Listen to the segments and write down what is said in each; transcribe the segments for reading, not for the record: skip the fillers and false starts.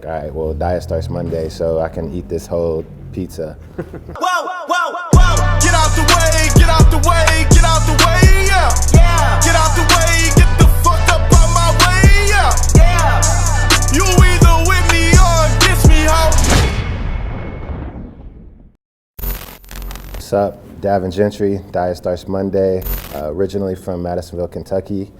all right, well, diet starts Monday, so I can eat this whole pizza. Whoa, whoa, whoa, get out the way, get out the way, get out the way, yeah. Yeah. Get out the way, get the fuck up out my way, yeah. Yeah. You either with me or against me, ho. What's up? Davin Gentry, diet starts Monday, originally from Madisonville, Kentucky,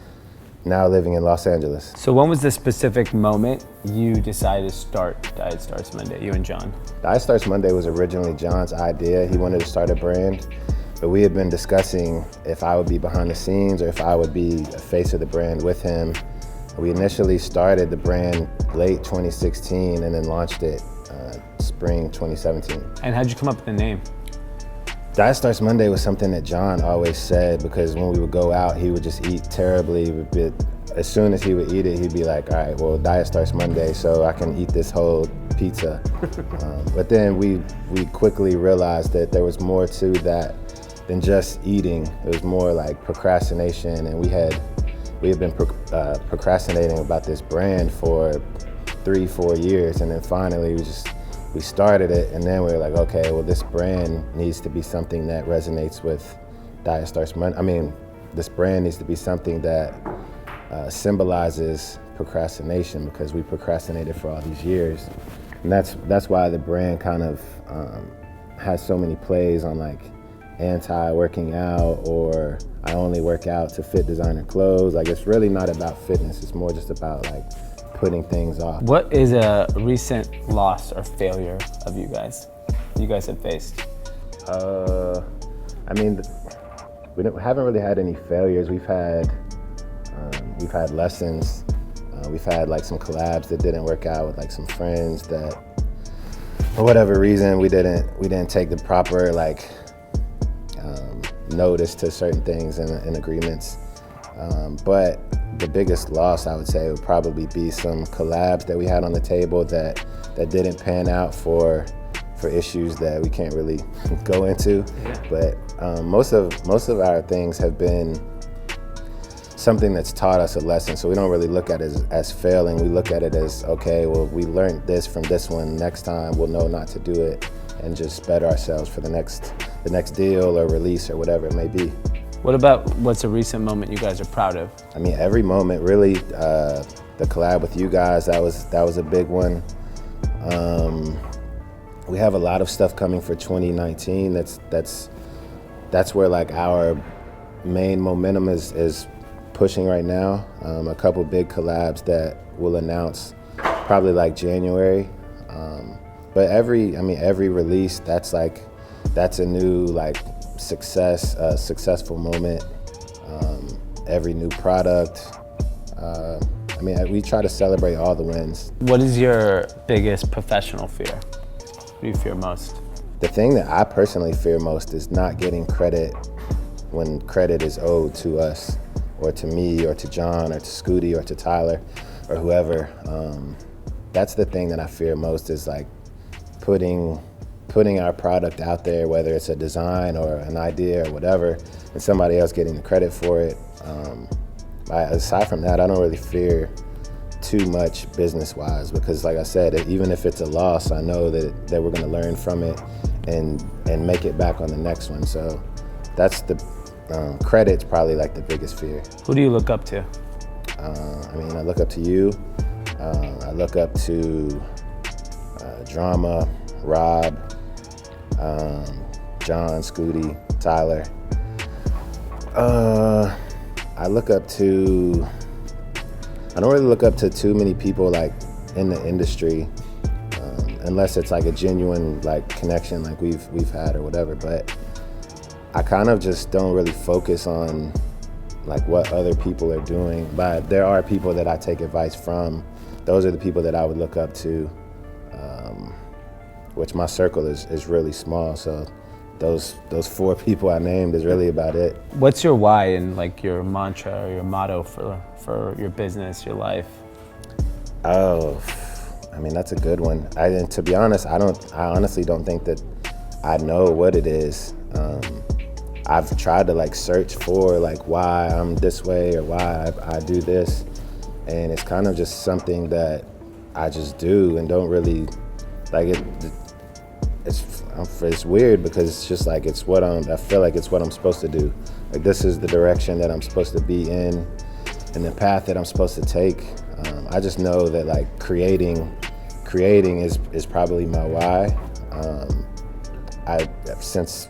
now living in Los Angeles. So when was the specific moment you decided to start Diet Starts Monday, you and John? Diet Starts Monday was originally John's idea. He wanted to start a brand, but we had been discussing if I would be behind the scenes or if I would be a face of the brand with him. We initially started the brand late 2016 and then launched it spring 2017. And how'd you come up with the name? Diet Starts Monday was something that John always said, because when we would go out, he would just eat terribly. As soon as he would eat it, he'd be like, all right, well, diet starts Monday, so I can eat this whole pizza. But then we quickly realized that there was more to that than just eating. It was more like procrastination, and we had been procrastinating about this brand for 3-4 years, and then finally we started it, and then we were like, okay, well, this brand needs to be something that resonates with Diet Starts Monday. I mean, this brand needs to be something that symbolizes procrastination, because we procrastinated for all these years. And that's why the brand kind of has so many plays on like anti-working out, or I only work out to fit designer clothes. Like, it's really not about fitness. It's more just about like putting things off. What is a recent loss or failure of you guys have faced? I mean, haven't really had any failures. We've had lessons. We've had like some collabs that didn't work out with like some friends that, for whatever reason, we didn't take the proper like notice to certain things and agreements. But the biggest loss, I would say, would probably be some collabs that we had on the table that didn't pan out for issues that we can't really go into. Yeah. But most of our things have been something that's taught us a lesson. So we don't really look at it as failing. We look at it as, okay, well, we learned this from this one. Next time we'll know not to do it and just better ourselves for the next deal or release or whatever it may be. What about what's a recent moment you guys are proud of? I mean, every moment, really. The collab with you guys, that was a big one. We have a lot of stuff coming for 2019. That's where like our main momentum is pushing right now. A couple big collabs that we'll announce probably like January. But every release, that's a new like successful moment. Every new product. We try to celebrate all the wins. What is your biggest professional fear? What do you fear most? The thing that I personally fear most is not getting credit when credit is owed to us, or to me, or to John, or to Scooty, or to Tyler, or whoever. That's the thing that I fear most, is like putting our product out there, whether it's a design or an idea or whatever, and somebody else getting the credit for it. Aside from that, I don't really fear too much business-wise, because like I said, even if it's a loss, I know that we're gonna learn from it and make it back on the next one. So that's the credit's probably like the biggest fear. Who do you look up to? I look up to you. I look up to Drama, Rob, John, Scooty, Tyler. I don't really look up to too many people like in the industry, unless it's like a genuine like connection like we've had or whatever. But I kind of just don't really focus on like what other people are doing. But there are people that I take advice from. Those are the people that I would look up to, which my circle is really small. So those 4 people I named is really about it. What's your why and like your mantra or your motto for your business, your life? Oh, that's a good one. And to be honest, I honestly don't think that I know what it is. I've tried to like search for like why I'm this way or why I do this, and it's kind of just something that I just do and don't really like it. It's weird because it's just like I feel like it's what I'm supposed to do. Like this is the direction that I'm supposed to be in and the path that I'm supposed to take. I just know that like creating is probably my why. Since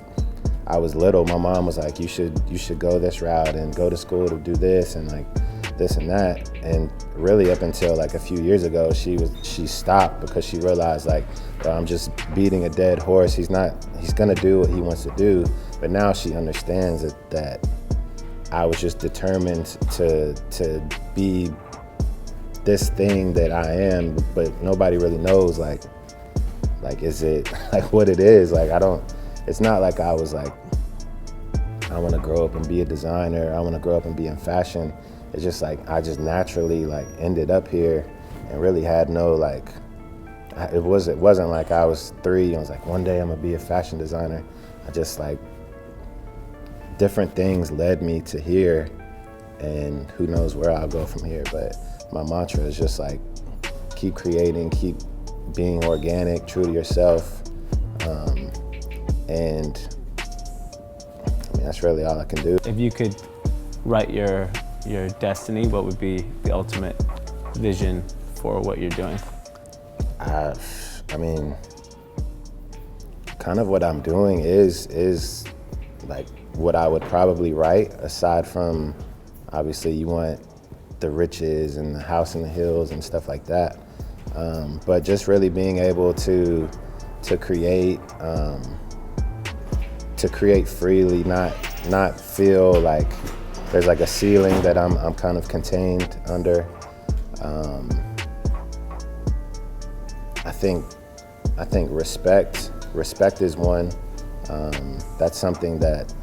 I was little, my mom was like, you should go this route and go to school to do this and like this and that. And really up until like a few years ago, she stopped because she realized like, I'm just beating a dead horse. He's gonna do what he wants to do. But now she understands that I was just determined to be this thing that I am, but nobody really knows like is it like what it is? Like it's not like I was like, I wanna grow up and be a designer, I wanna grow up and be in fashion. It's just like, I just naturally like ended up here and really had no like, it wasn't like I was 3 and I was like, one day I'm gonna be a fashion designer. I just like, different things led me to here and who knows where I'll go from here. But my mantra is just like, keep creating, keep being organic, true to yourself. And I mean, that's really all I can do. If you could write your destiny, what would be the ultimate vision for what you're doing? I mean, kind of what I'm doing is like what I would probably write, aside from obviously you want the riches and the house in the hills and stuff like that. But just really being able to create freely, not feel like there's like a ceiling that I'm kind of contained under. I think respect is one. That's something that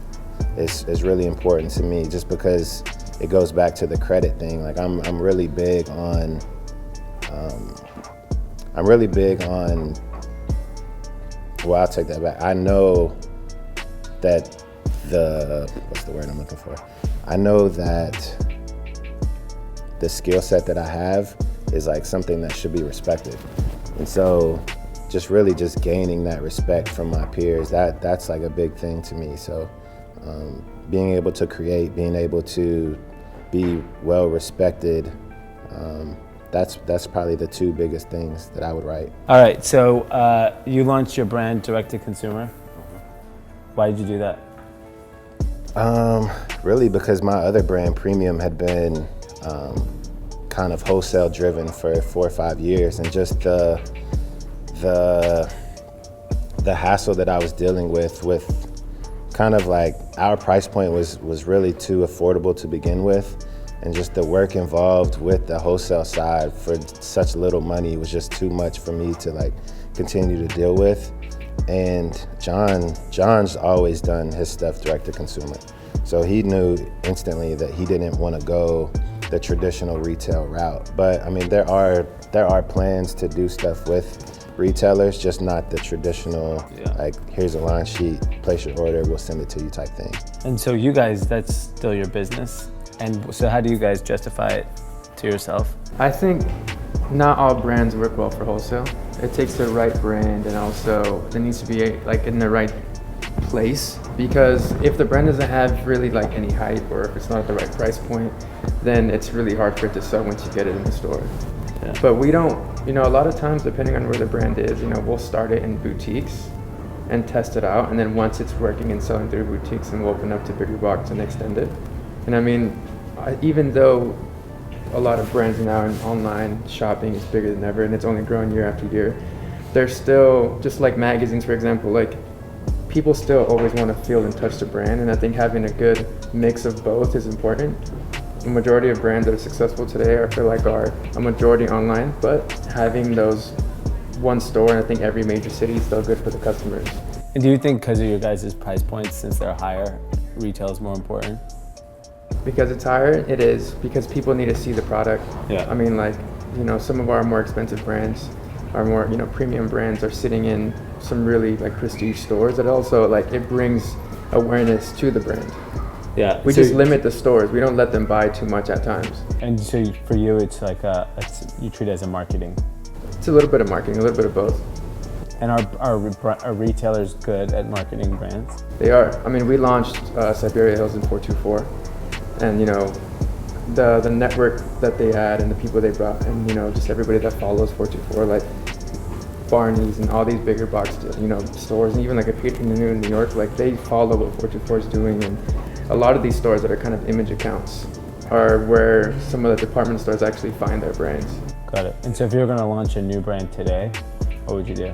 is really important to me, just because it goes back to the credit thing. Like I'm really big on well, I'll take that back. I know that what's the word I'm looking for? I know that the skill set that I have is like something that should be respected. And so just really just gaining that respect from my peers, that's like a big thing to me. So being able to create, being able to be well respected, that's probably the 2 biggest things that I would write. All right, so you launched your brand direct to consumer. Why did you do that? Really because my other brand, Premium, had been kind of wholesale driven for 4 or 5 years, and just the hassle that I was dealing with kind of like our price point was really too affordable to begin with, and just the work involved with the wholesale side for such little money was just too much for me to like continue to deal with. And John's always done his stuff direct to consumer. So he knew instantly that he didn't want to go the traditional retail route. But I mean, there are plans to do stuff with retailers, just not the traditional, like, here's a line sheet, place your order, we'll send it to you type thing. And so you guys, that's still your business. And so how do you guys justify it to yourself? I think not all brands work well for wholesale. It takes the right brand, and also it needs to be like in the right place, because if the brand doesn't have really like any hype, or if it's not at the right price point, then it's really hard for it to sell once you get it in the store. Yeah. But we don't, a lot of times, depending on where the brand is, we'll start it in boutiques and test it out, and then once it's working and selling through boutiques, then we'll open up to bigger box and extend it. And I mean, even though a lot of brands now in online shopping is bigger than ever, and it's only growing year after year, there's still, just like magazines, for example, like people still always want to feel and touch the brand, and I think having a good mix of both is important. The majority of brands that are successful today, I feel like, are a majority online, but having those one store in I think every major city is still good for the customers. And do you think because of your guys' price points, since they're higher, retail is more important? Because it's higher, it is, because people need to see the product. Yeah. I mean, like, some of our more expensive brands, our more, premium brands are sitting in some really like prestige stores that also like, it brings awareness to the brand. Yeah. We just limit the stores. We don't let them buy too much at times. And so for you, it's like you treat it as a marketing It's a little bit of marketing, a little bit of both. And are retailers good at marketing brands? They are. I mean, we launched Siberia Hills in 424, and you know, the network that they had and the people they brought, and you know, just everybody that follows 424, like Barney's and all these bigger box, you know, stores, and even like a Patron in New York, like they follow what 424 is doing, and a lot of these stores that are kind of image accounts are where some of the department stores actually find their brands. Got it. And so if you were going to launch a new brand today, what would you do?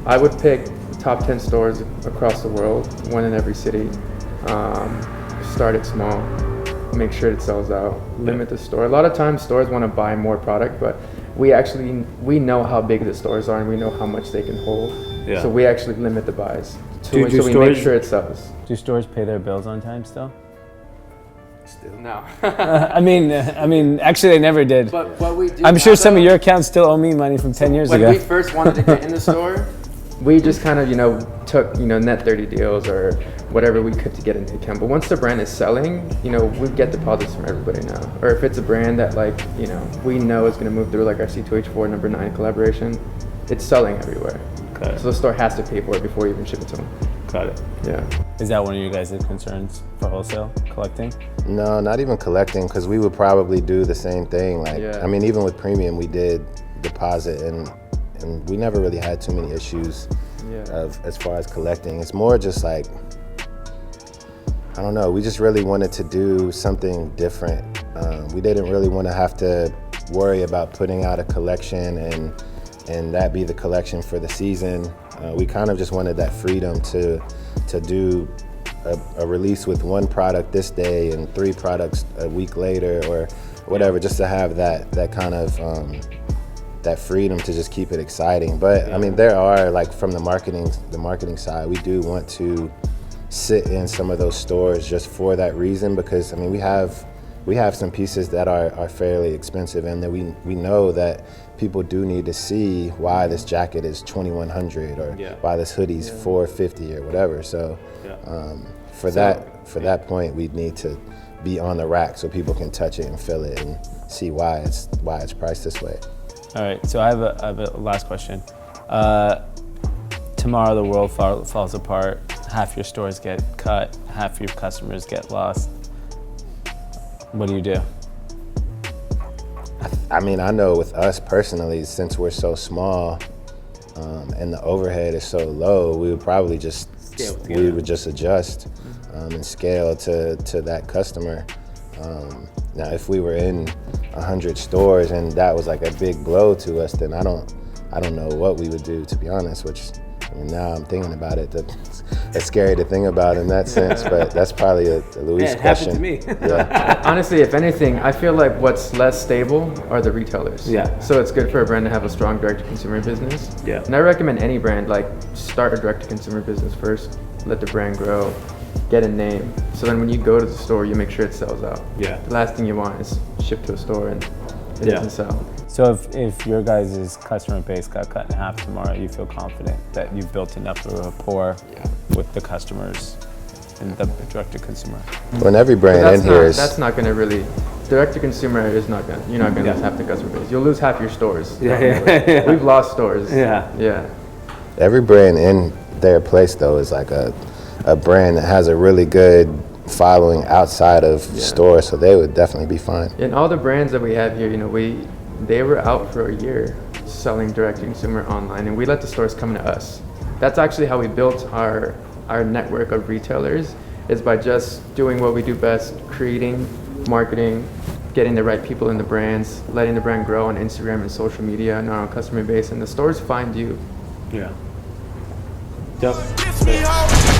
I would pick the top 10 stores across the world, one in every city. Start it small, make sure it sells out, limit the store. A lot of times stores want to buy more product, but we know how big the stores are and we know how much they can hold. Yeah. So we actually limit the buys. So Do we stores- make sure it sells. Do stores pay their bills on time still? Still. No. I mean, actually they never did. But what we do I'm sure now, some of though, your accounts still owe me money from 10 years when ago. we first wanted to get in the store, we just kind of, you know, took, you know, net 30 deals or whatever we could to get into account. But once the brand is selling, you know, we get deposits from everybody now. Or if it's a brand that, like, you know, we know is going to move through, like our C2H4 number 9 collaboration, it's selling everywhere. Got it. So the store has to pay for it before you even ship it to them. Got it. Yeah. Is that one of your guys' concerns for wholesale collecting? No, not even collecting, because we would probably do the same thing. Like, Yeah. I mean, even with premium, we did deposit, and we never really had too many issues as far as collecting. It's more just like, I don't know, we just really wanted to do something different. We didn't really want to have to worry about putting out a collection and that be the collection for the season. We kind of just wanted that freedom to do a release with one product this day and 3 products a week later or whatever, just to have that kind of that freedom to just keep it exciting. But I mean, there are, like, from the marketing side, we do want to sit in some of those stores just for that reason, because I mean, we have some pieces that are fairly expensive, and that we know that people do need to see why this jacket is $2,100 or why this hoodie's $450 or whatever. So for that point, we need to be on the rack so people can touch it and feel it and see why it's priced this way. All right, so I have a last question. Tomorrow the world falls apart. Half your stores get cut, half your customers get lost. What do you do? I mean, I know with us personally, since we're so small and the overhead is so low, we would probably just adjust and scale to that customer. Now, if we were in 100 stores and that was like a big blow to us, then I don't know what we would do, to be honest. Which, I mean, now I'm thinking about it, it's scary to think about in that sense. But that's probably a Luis question. Happened to me. Yeah. Honestly, if anything, I feel like what's less stable are the retailers. Yeah. So it's good for a brand to have a strong direct-to-consumer business. Yeah. And I recommend any brand, like, start a direct-to-consumer business first, let the brand grow, get a name. So then when you go to the store, you make sure it sells out. Yeah. The last thing you want is ship to a store and it doesn't sell. So if your guys' customer base got cut in half tomorrow, you feel confident that you've built enough of a rapport with the customers and the direct-to-consumer? When every brand in here is... That's not going to really... Direct-to-consumer is not going to... You're not going to lose half the customer base. You'll lose half your stores. Yeah. We've lost stores. Yeah. Every brand in their place, though, is like a brand that has a really good following outside of stores, so they would definitely be fine. And all the brands that we have here, you know, they were out for a year selling direct-to-consumer online, and we let the stores come to us. That's actually how we built our network of retailers, is by just doing what we do best, creating, marketing, getting the right people in the brands, letting the brand grow on Instagram and social media and our customer base, and the stores find you. Yeah. Yep. Kiss me, ho.